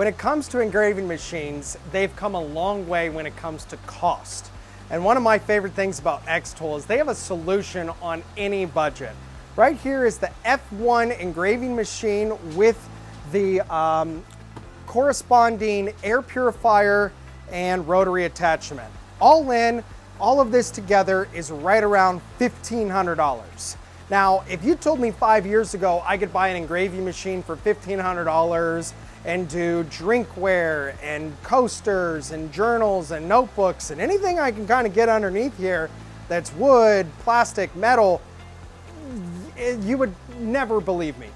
When it comes to engraving machines, they've come a long way when it comes to cost. And one of my favorite things about xTool is they have a solution on any budget. Right here is the F1 engraving machine with the corresponding air purifier and rotary attachment. All in, all of this together is right around $1,500. Now, if you told me 5 years ago I could buy an engraving machine for $1,500 and do drinkware and coasters and journals and notebooks and anything I can kind of get underneath here that's wood, plastic, metal, you would never believe me.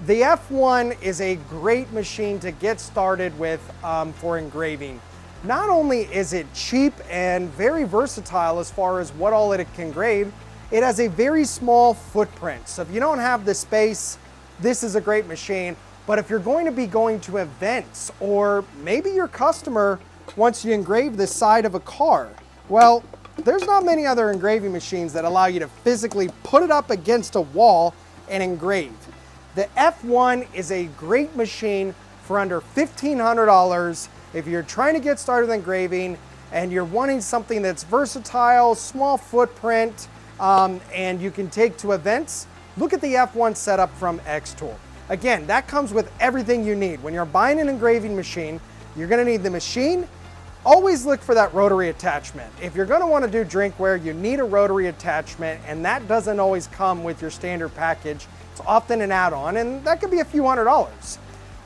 The F1 is a great machine to get started with for engraving. Not only is it cheap and very versatile as far as what all it can engrave, it has a very small footprint. So if you don't have the space, this is a great machine. But if you're going to be going to events, or maybe your customer wants you to engrave the side of a car, well, there's not many other engraving machines that allow you to physically put it up against a wall and engrave. The F1 is a great machine for under $1,500 if you're trying to get started with engraving and you're wanting something that's versatile, small footprint, and you can take to events. Look at the F1 setup from xTool. Again, that comes with everything you need. When you're buying an engraving machine, you're gonna need the machine. Always look for that rotary attachment. If you're gonna wanna do drinkware, you need a rotary attachment, and that doesn't always come with your standard package. It's often an add-on, and that could be a few $100s.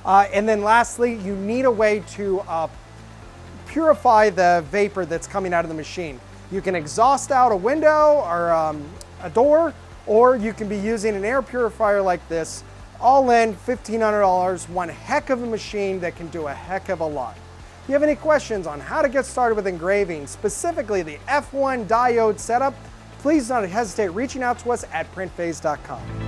And then lastly, you need a way to purify the vapor that's coming out of the machine. You can exhaust out a window or a door, or you can be using an air purifier like this. All in, $1,500, one heck of a machine that can do a heck of a lot. If you have any questions on how to get started with engraving, specifically the F1 diode setup, please don't hesitate reaching out to us at printphase.com.